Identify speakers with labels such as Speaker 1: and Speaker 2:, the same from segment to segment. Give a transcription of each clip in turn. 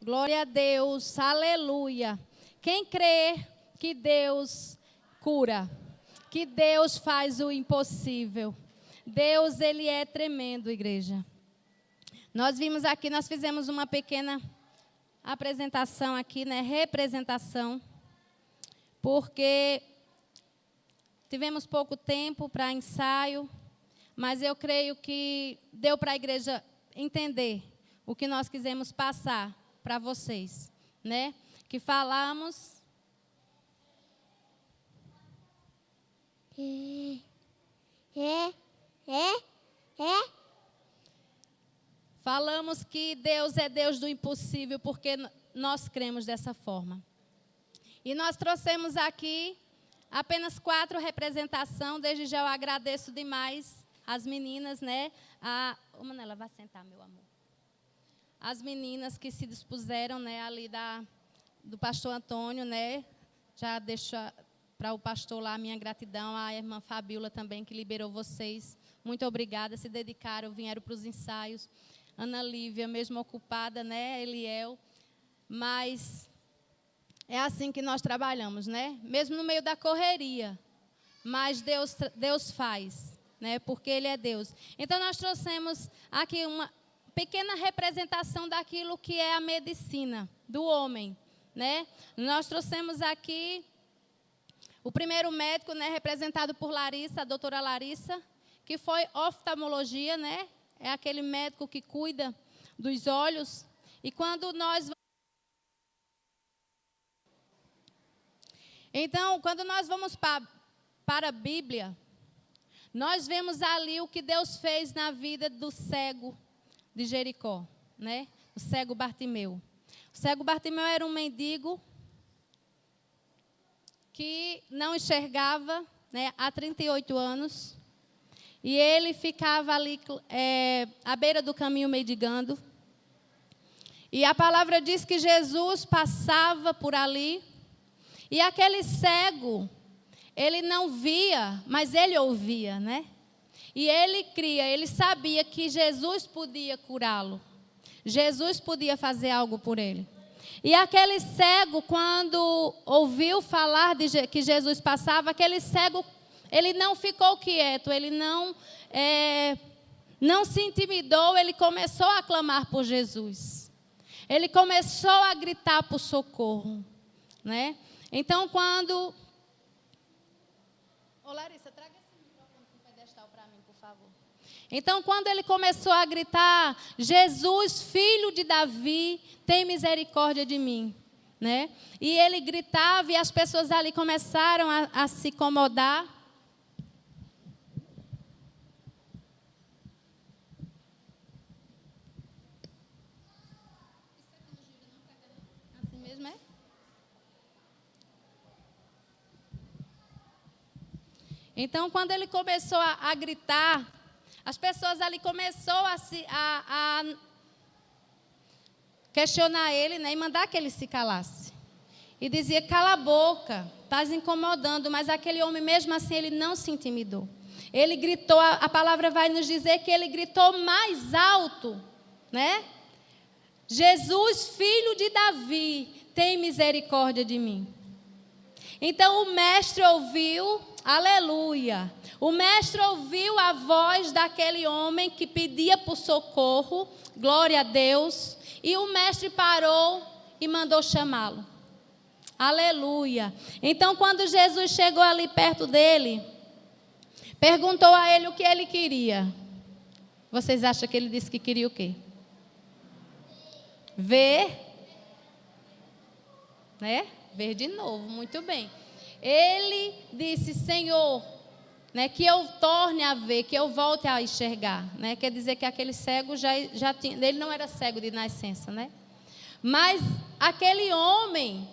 Speaker 1: Glória a Deus, aleluia. Quem crê que Deus cura, que Deus faz o impossível. Deus, Ele é tremendo, igreja. Nós vimos aqui, nós fizemos uma pequena apresentação aqui, né? Representação, porque tivemos pouco tempo para ensaio, mas eu creio que deu para a igreja entender o que nós quisemos passar para vocês, né? Que falamos... Falamos que Deus é Deus do impossível, porque nós cremos dessa forma. E nós trouxemos aqui apenas 4 representações. Desde já eu agradeço demais as meninas, né? Ô, Manela, vai sentar, meu amor. As meninas que se dispuseram, né, ali do pastor Antônio, né? Já deixo para o pastor lá a minha gratidão, a irmã Fabiola também, que liberou vocês. Muito obrigada, se dedicaram, vieram para os ensaios. Ana Lívia, mesmo ocupada, né? Eliel. Mas é assim que nós trabalhamos, né? Mesmo no meio da correria. Mas Deus faz, né? Porque Ele é Deus. Então, nós trouxemos aqui uma pequena representação daquilo que é a medicina do homem, né? Nós trouxemos aqui o primeiro médico, né? Representado por Larissa, a doutora Larissa, que foi oftalmologia, né? É aquele médico que cuida dos olhos. E quando nós... Então, quando nós vamos para a Bíblia, nós vemos ali o que Deus fez na vida do cego de Jericó, né? O cego Bartimeu. O cego Bartimeu era um mendigo que não enxergava, né, há 38 anos. E ele ficava ali à beira do caminho mendigando. E a palavra diz que Jesus passava por ali. E aquele cego, ele não via, mas ele ouvia, né? E ele cria, ele sabia que Jesus podia curá-lo. Jesus podia fazer algo por ele. E aquele cego, quando ouviu falar que Jesus passava, aquele cego, ele não ficou quieto, ele não se intimidou, ele começou a clamar por Jesus. Ele começou a gritar por socorro, né? Então, quando... Ô, Larissa, traga esse microfone com o pedestal para mim, por favor. Então, quando ele começou a gritar, Jesus, filho de Davi, tem misericórdia de mim, né? E ele gritava e as pessoas ali começaram a se incomodar. Então, quando ele começou a gritar, as pessoas ali começaram a questionar ele, né, e mandar que ele se calasse. E dizia, cala a boca, estás incomodando. Mas aquele homem, mesmo assim, ele não se intimidou. Ele gritou, a palavra vai nos dizer que ele gritou mais alto, né? Jesus, filho de Davi, tem misericórdia de mim. Então o mestre ouviu, aleluia, o mestre ouviu a voz daquele homem que pedia por socorro, glória a Deus, e o mestre parou e mandou chamá-lo, aleluia. Então quando Jesus chegou ali perto dele, perguntou a ele o que ele queria. Vocês acham que ele disse que queria o quê? Ver, né? Ver de novo, muito bem. Ele disse, Senhor, né, que eu torne a ver, que eu volte a enxergar, né? Quer dizer que aquele cego já tinha, ele não era cego de nascença, né? Mas aquele homem,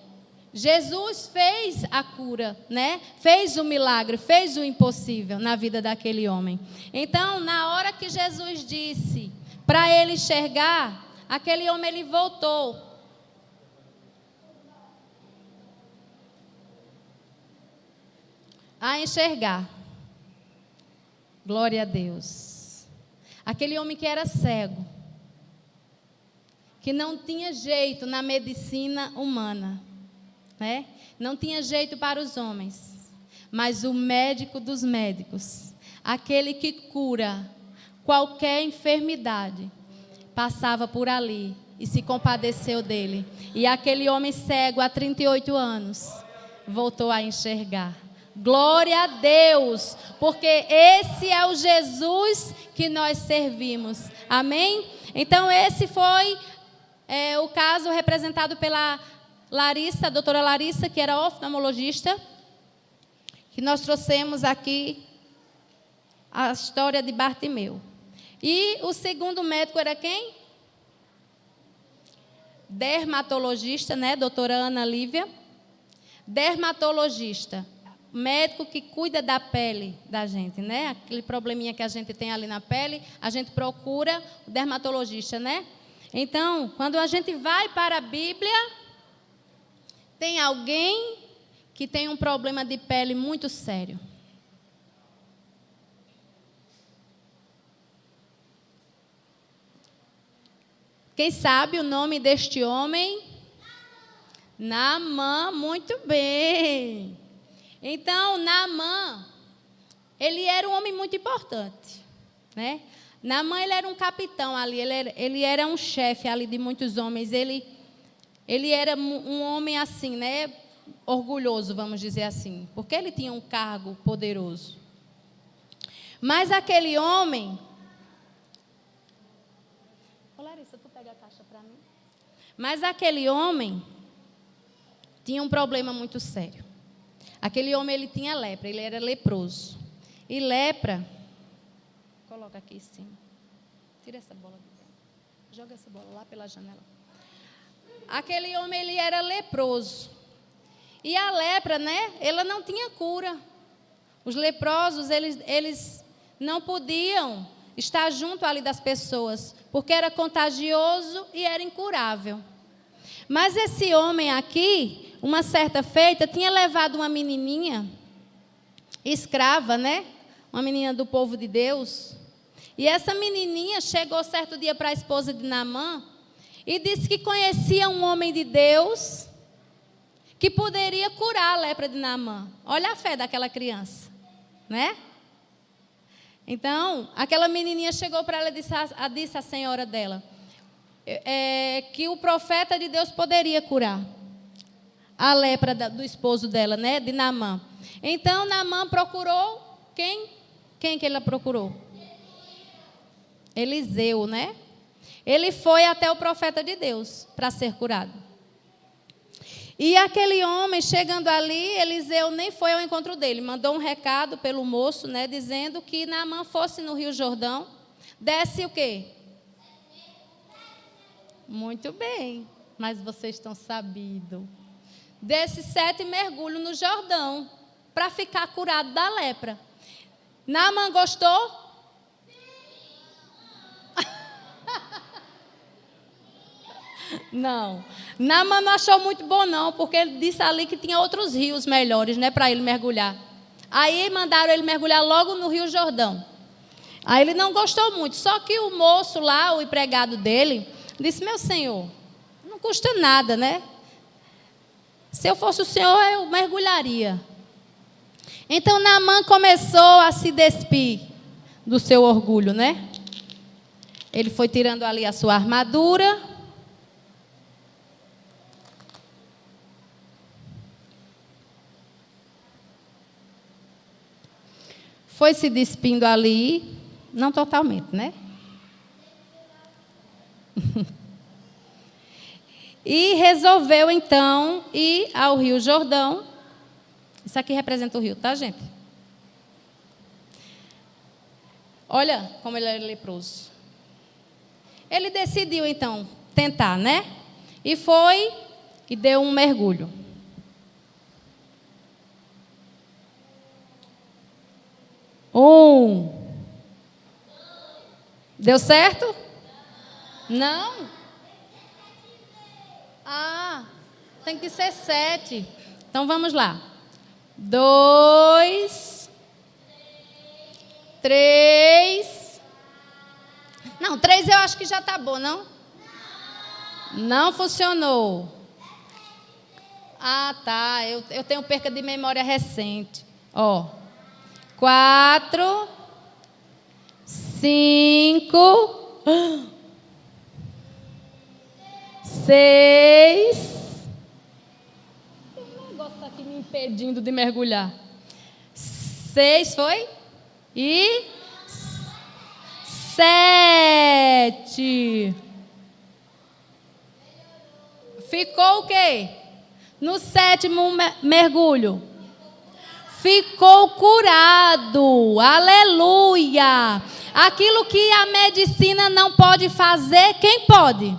Speaker 1: Jesus fez a cura, né? Fez o milagre, fez o impossível na vida daquele homem. Então, na hora que Jesus disse para ele enxergar, aquele homem, ele voltou a enxergar. Glória a Deus. Aquele homem que era cego, que não tinha jeito na medicina humana, né? Não tinha jeito para os homens, mas o médico dos médicos, aquele que cura qualquer enfermidade, passava por ali e se compadeceu dele. E aquele homem cego há 38 anos voltou a enxergar. Glória a Deus, porque esse é o Jesus que nós servimos. Amém? Então esse foi o caso representado pela Larissa, a doutora Larissa, que era oftalmologista, que nós trouxemos aqui a história de Bartimeu. E o segundo médico era quem? Dermatologista, né? Doutora Ana Lívia. Dermatologista, médico que cuida da pele da gente, né? Aquele probleminha que a gente tem ali na pele, a gente procura o dermatologista, né? Então, quando a gente vai para a Bíblia, tem alguém que tem um problema de pele muito sério. Quem sabe o nome deste homem? Naamã, muito bem. Então, Naamã, ele era um homem muito importante, né? Naamã, ele era um capitão ali, ele era um chefe ali de muitos homens. Ele era um homem assim, né? Orgulhoso, vamos dizer assim, porque ele tinha um cargo poderoso. Mas aquele homem... Ô, Larissa, tu pega a caixa para mim? Mas aquele homem tinha um problema muito sério. Aquele homem, ele tinha lepra, ele era leproso. E lepra... Coloca aqui em cima. Tira essa bola de dentro. Joga essa bola lá pela janela. Aquele homem, ele era leproso. E a lepra, né? Ela não tinha cura. Os leprosos, eles não podiam estar junto ali das pessoas, porque era contagioso e era incurável. Mas esse homem aqui, uma certa feita, tinha levado uma menininha escrava, né? Uma menina do povo de Deus. E essa menininha chegou certo dia para a esposa de Naamã e disse que conhecia um homem de Deus que poderia curar a lepra de Naamã. Olha a fé daquela criança, né? Então, aquela menininha chegou para ela e disse à senhora dela que o profeta de Deus poderia curar a lepra do esposo dela, né? De Naamã. Então, Naamã procurou quem? Quem que ele procurou? Eliseu, né? Ele foi até o profeta de Deus para ser curado. E aquele homem, chegando ali, Eliseu nem foi ao encontro dele. Mandou um recado pelo moço, né? Dizendo que Naamã fosse no Rio Jordão. Desce o quê? Muito bem. Mas vocês estão sabidos. Desce 7 mergulhos no Jordão para ficar curado da lepra. Naamã gostou? Não. Naamã não achou muito bom, não, porque ele disse ali que tinha outros rios melhores, né, para ele mergulhar. Aí mandaram ele mergulhar logo no Rio Jordão. Aí ele não gostou muito. Só que o moço lá, o empregado dele, disse: meu senhor, não custa nada, né? Se eu fosse o senhor, eu mergulharia. Então Naamã começou a se despir do seu orgulho, né? Ele foi tirando ali a sua armadura. Foi se despindo ali, não totalmente, né? E resolveu, então, ir ao Rio Jordão. Isso aqui representa o rio, tá, gente? Olha como ele era leproso. Ele decidiu, então, tentar, né? E foi e deu um mergulho. Deu certo? Não? Tem que ser 7. Então, vamos lá. 2, 3. Não, 3 eu acho que já está bom, não? Não funcionou. Ah, tá. Eu tenho perca de memória recente. Ó. 4, 5, 6. O negócio está aqui me impedindo de mergulhar. 6 foi? E 7. Ficou o quê? No 7º mergulho. Ficou curado. Aleluia. Aquilo que a medicina não pode fazer, quem pode?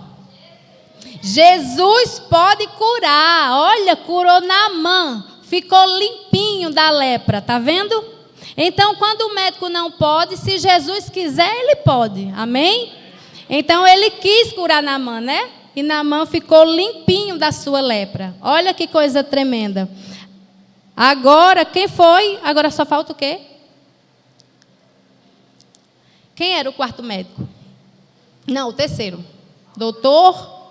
Speaker 1: Jesus pode curar. Olha, curou Naamã. Ficou limpinho da lepra, tá vendo? Então, quando o médico não pode, se Jesus quiser, ele pode. Amém? Então, ele quis curar Naamã, né? E Naamã ficou limpinho da sua lepra. Olha que coisa tremenda. Agora, quem foi? Agora só falta o quê? Quem era o quarto médico? Não, o terceiro. Doutor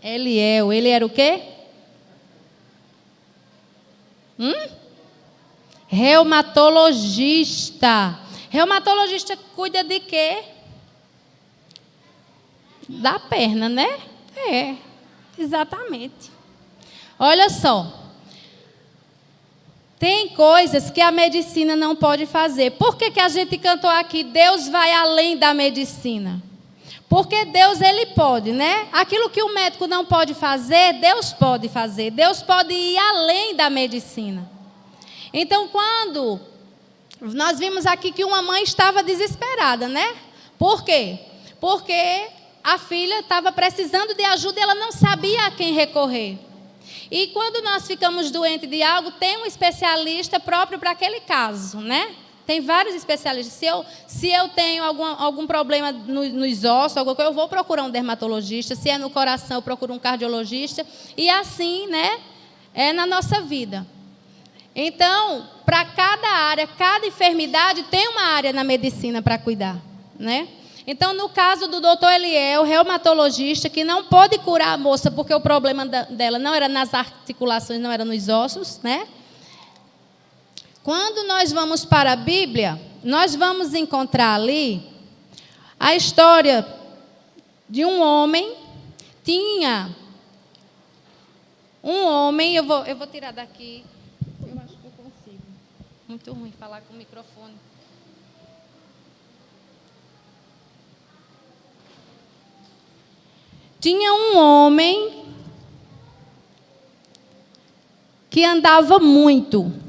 Speaker 1: Eliel. Ele era o quê? Reumatologista. Reumatologista cuida de quê? Da perna, né? É, exatamente. Olha só. Tem coisas que a medicina não pode fazer. Por que a gente cantou aqui? Deus vai além da medicina. Porque Deus, ele pode, né? Aquilo que o médico não pode fazer, Deus pode fazer. Deus pode ir além da medicina. Então, quando nós vimos aqui que uma mãe estava desesperada, né? Por quê? Porque a filha estava precisando de ajuda e ela não sabia a quem recorrer. E quando nós ficamos doentes de algo, tem um especialista próprio para aquele caso, né? Tem vários especialistas. Se eu tenho algum problema nos ossos, alguma coisa, eu vou procurar um dermatologista. Se é no coração, eu procuro um cardiologista. E assim, né? É na nossa vida. Então, para cada área, cada enfermidade, tem uma área na medicina para cuidar, né? Então, no caso do doutor Eliel, reumatologista, que não pôde curar a moça porque o problema dela não era nas articulações, não era nos ossos, né? Quando nós vamos para a Bíblia, nós vamos encontrar ali a história de um homem. Tinha um homem, eu vou tirar daqui, eu acho que eu consigo. Muito ruim falar com o microfone. Tinha um homem que andava muito.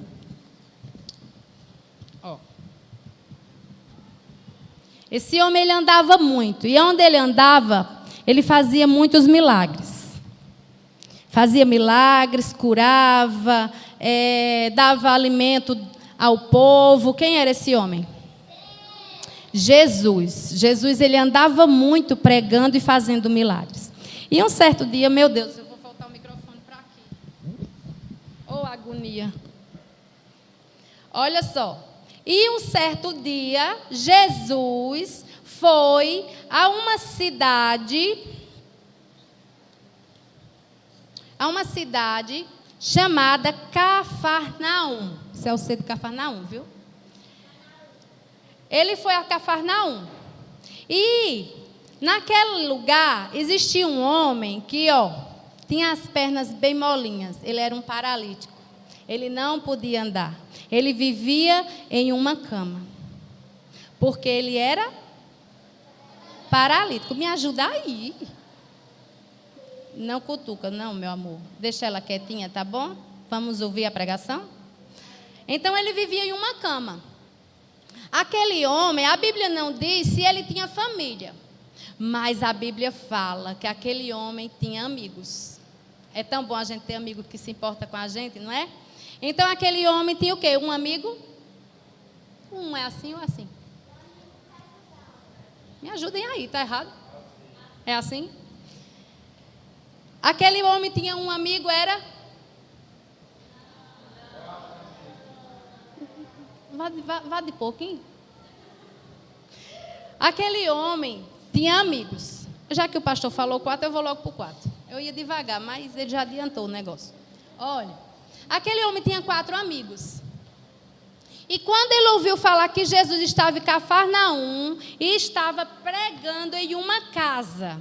Speaker 1: Esse homem, ele andava muito. E onde ele andava, ele fazia muitos milagres. Fazia milagres, curava, dava alimento ao povo. Quem era esse homem? Jesus. Jesus, ele andava muito pregando e fazendo milagres. E um certo dia, meu Deus, eu vou voltar o microfone para aqui. Oh, agonia. Olha só. E um certo dia, Jesus foi a uma cidade chamada Cafarnaum. Isso é o C de Cafarnaum, viu? Ele foi a Cafarnaum. E naquele lugar existia um homem que, tinha as pernas bem molinhas. Ele era um paralítico. Ele não podia andar. Ele vivia em uma cama. Porque ele era paralítico. Me ajuda aí. Não cutuca, não, meu amor. Deixa ela quietinha, tá bom? Vamos ouvir a pregação? Então, ele vivia em uma cama. Aquele homem, a Bíblia não diz se ele tinha família. Mas a Bíblia fala que aquele homem tinha amigos. É tão bom a gente ter amigo que se importa com a gente, não é? Então, aquele homem tinha o quê? Um amigo? Um é assim ou assim? Me ajudem aí, está errado? É assim? Aquele homem tinha um amigo, era? Vá de pouquinho. Aquele homem tinha amigos. Já que o pastor falou 4, eu vou logo para o 4. Eu ia devagar, mas ele já adiantou o negócio. Olha, aquele homem tinha 4 amigos. E quando ele ouviu falar que Jesus estava em Cafarnaum e estava pregando em uma casa,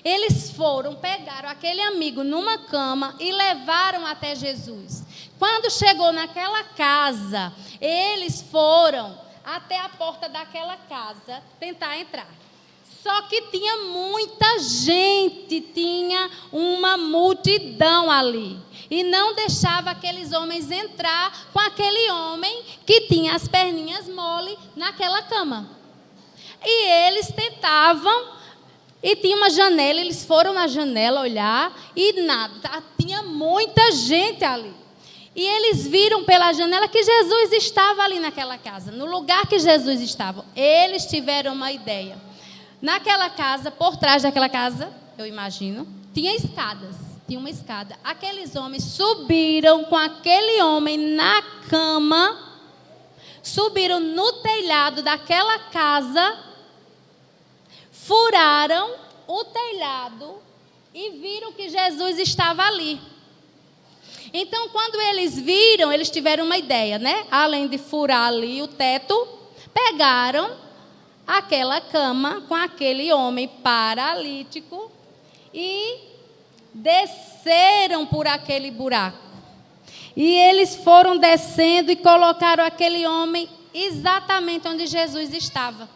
Speaker 1: eles pegaram aquele amigo numa cama e levaram até Jesus. Quando chegou naquela casa, eles foram até a porta daquela casa tentar entrar. Só que tinha muita gente, tinha uma multidão ali. E não deixava aqueles homens entrar com aquele homem que tinha as perninhas mole naquela cama. E eles tentavam, e tinha uma janela, eles foram na janela olhar e nada, tinha muita gente ali. E eles viram pela janela que Jesus estava ali naquela casa, no lugar que Jesus estava. Eles tiveram uma ideia. Naquela casa, por trás daquela casa, eu imagino, tinha escadas. Tinha uma escada. Aqueles homens subiram com aquele homem na cama, subiram no telhado daquela casa, furaram o telhado e viram que Jesus estava ali. Então, quando eles viram, eles tiveram uma ideia, né? Além de furar ali o teto, pegaram aquela cama com aquele homem paralítico e desceram por aquele buraco. E eles foram descendo e colocaram aquele homem exatamente onde Jesus estava.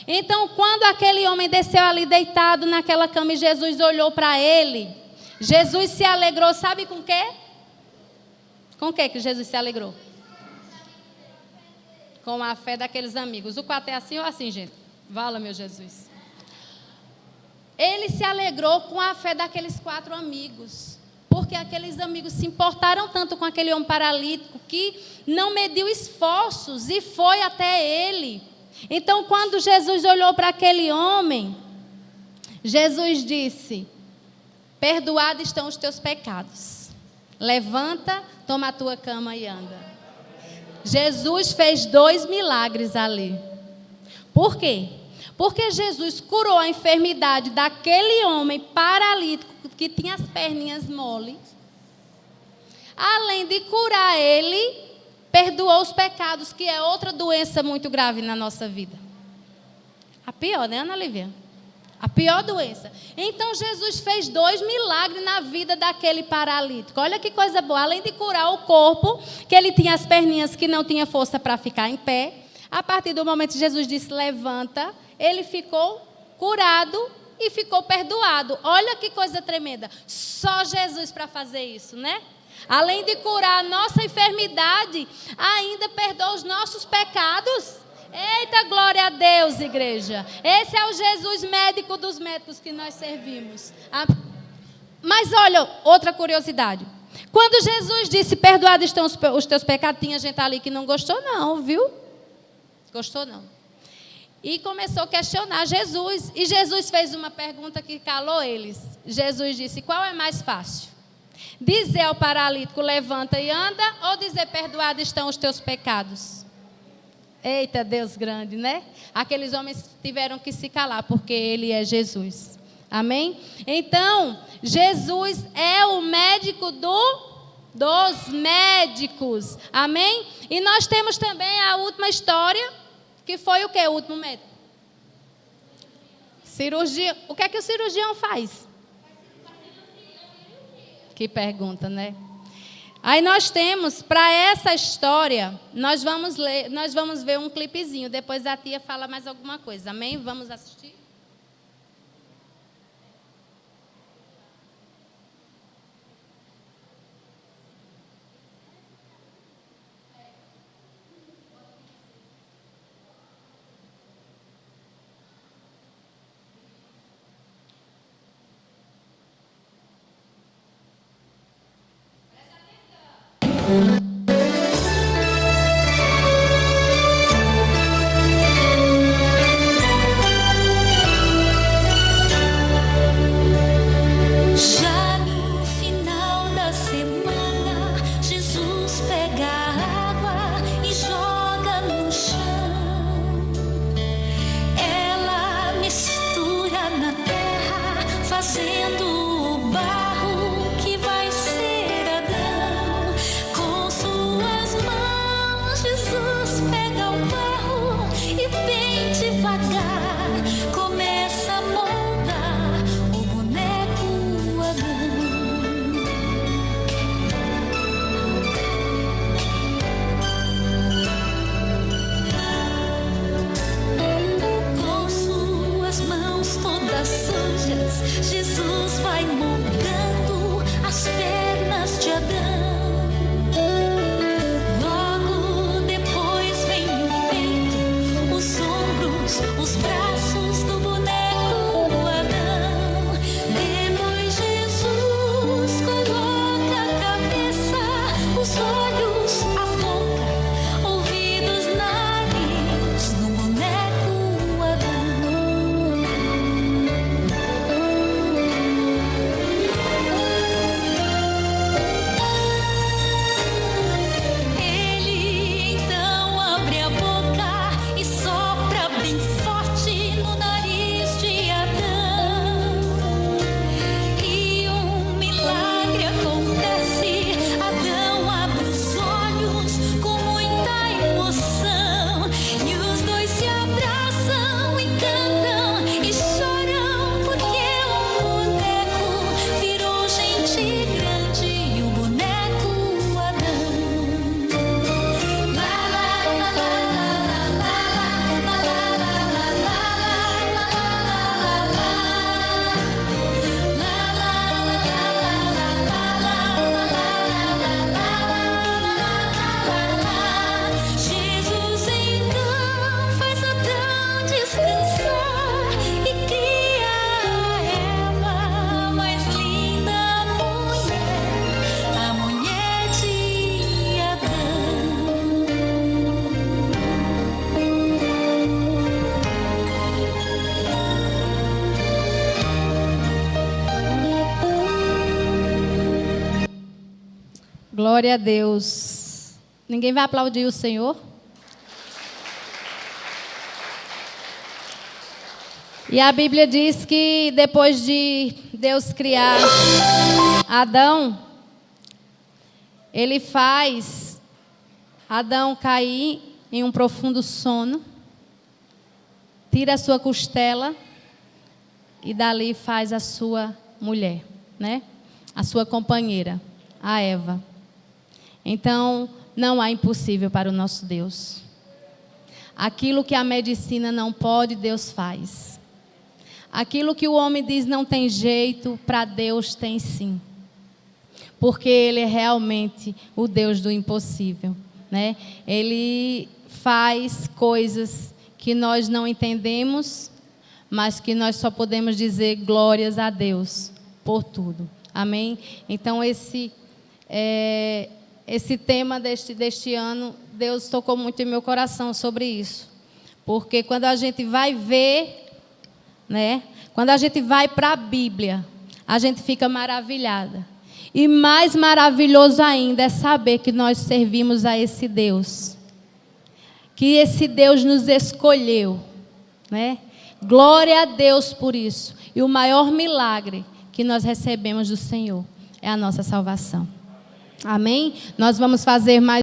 Speaker 1: Então, quando aquele homem desceu ali deitado naquela cama e Jesus olhou para ele, Jesus se alegrou, sabe com o quê? Com o quê que Jesus se alegrou? Com a fé daqueles amigos. O 4 é assim ou assim, gente? Vala, meu Jesus. Ele se alegrou com a fé daqueles 4 amigos. Porque aqueles amigos se importaram tanto com aquele homem paralítico que não mediu esforços e foi até ele. Então, quando Jesus olhou para aquele homem, Jesus disse: perdoados estão os teus pecados. Levanta, toma a tua cama e anda. Jesus fez 2 milagres ali. Por quê? Porque Jesus curou a enfermidade daquele homem paralítico que tinha as perninhas mole. Além de curar ele, perdoou os pecados, que é outra doença muito grave na nossa vida. A pior, né, Ana Lívia? A pior doença. Então, Jesus fez 2 milagres na vida daquele paralítico. Olha que coisa boa. Além de curar o corpo, que ele tinha as perninhas que não tinha força para ficar em pé. A partir do momento que Jesus disse, levanta, ele ficou curado e ficou perdoado. Olha que coisa tremenda. Só Jesus para fazer isso, né? Além de curar a nossa enfermidade, ainda perdoa os nossos pecados. Eita, glória a Deus, igreja. Esse é o Jesus médico dos médicos que nós servimos. Mas olha, outra curiosidade. Quando Jesus disse, perdoados estão os teus pecados, tinha gente ali que não gostou não, viu? Gostou não. E começou a questionar Jesus. E Jesus fez uma pergunta que calou eles. Jesus disse, qual é mais fácil? Dizer ao paralítico, levanta e anda, ou dizer, perdoados estão os teus pecados? Eita, Deus grande, né? Aqueles homens tiveram que se calar, porque ele é Jesus. Amém? Então, Jesus é o médico dos médicos. Amém? E nós temos também a última história, que foi o quê? O último médico? Cirurgia. O que é que o cirurgião faz? Que pergunta, né? Aí nós temos, para essa história, nós vamos ver um clipezinho. Depois a tia fala mais alguma coisa. Amém? Vamos assistir?
Speaker 2: Já no final da semana, Jesus pega a água e joga no chão. Ela mistura na terra Jesus vai moldando as pernas de Adão. Logo depois vem o peito, os ombros, os braços do boneco Adão. Depois Jesus coloca a cabeça, os olhos, a boca, ouvidos, nariz no boneco Adão. Ele então abre a boca e sopra bem forte no nariz de Adão. E um milagre acontece. Adão abre os olhos com muita emoção. E os dois se abraçam e cantam e choram, porque o boneco virou gente grande e o boneco Adão. Jesus então faz Adão descansar e cria a Eva, mais linda mulher, a mulher de Adão.
Speaker 1: Glória a Deus. Ninguém vai aplaudir o Senhor? E a Bíblia diz que depois de Deus criar Adão, Ele faz Adão cair em um profundo sono, tira a sua costela e dali faz a sua mulher, né? A sua companheira, a Eva. Então, não há impossível para o nosso Deus. Aquilo que a medicina não pode, Deus faz. Aquilo que o homem diz não tem jeito, para Deus tem sim. Porque Ele é realmente o Deus do impossível, né? Ele faz coisas que nós não entendemos, mas que nós só podemos dizer glórias a Deus por tudo. Amém? Então, esse tema deste ano, Deus tocou muito em meu coração sobre isso. Porque quando a gente vai ver, né? Quando a gente vai para a Bíblia, a gente fica maravilhada. E mais maravilhoso ainda é saber que nós servimos a esse Deus. Que esse Deus nos escolheu, né? Glória a Deus por isso. E o maior milagre que nós recebemos do Senhor é a nossa salvação. Amém? Nós vamos fazer mais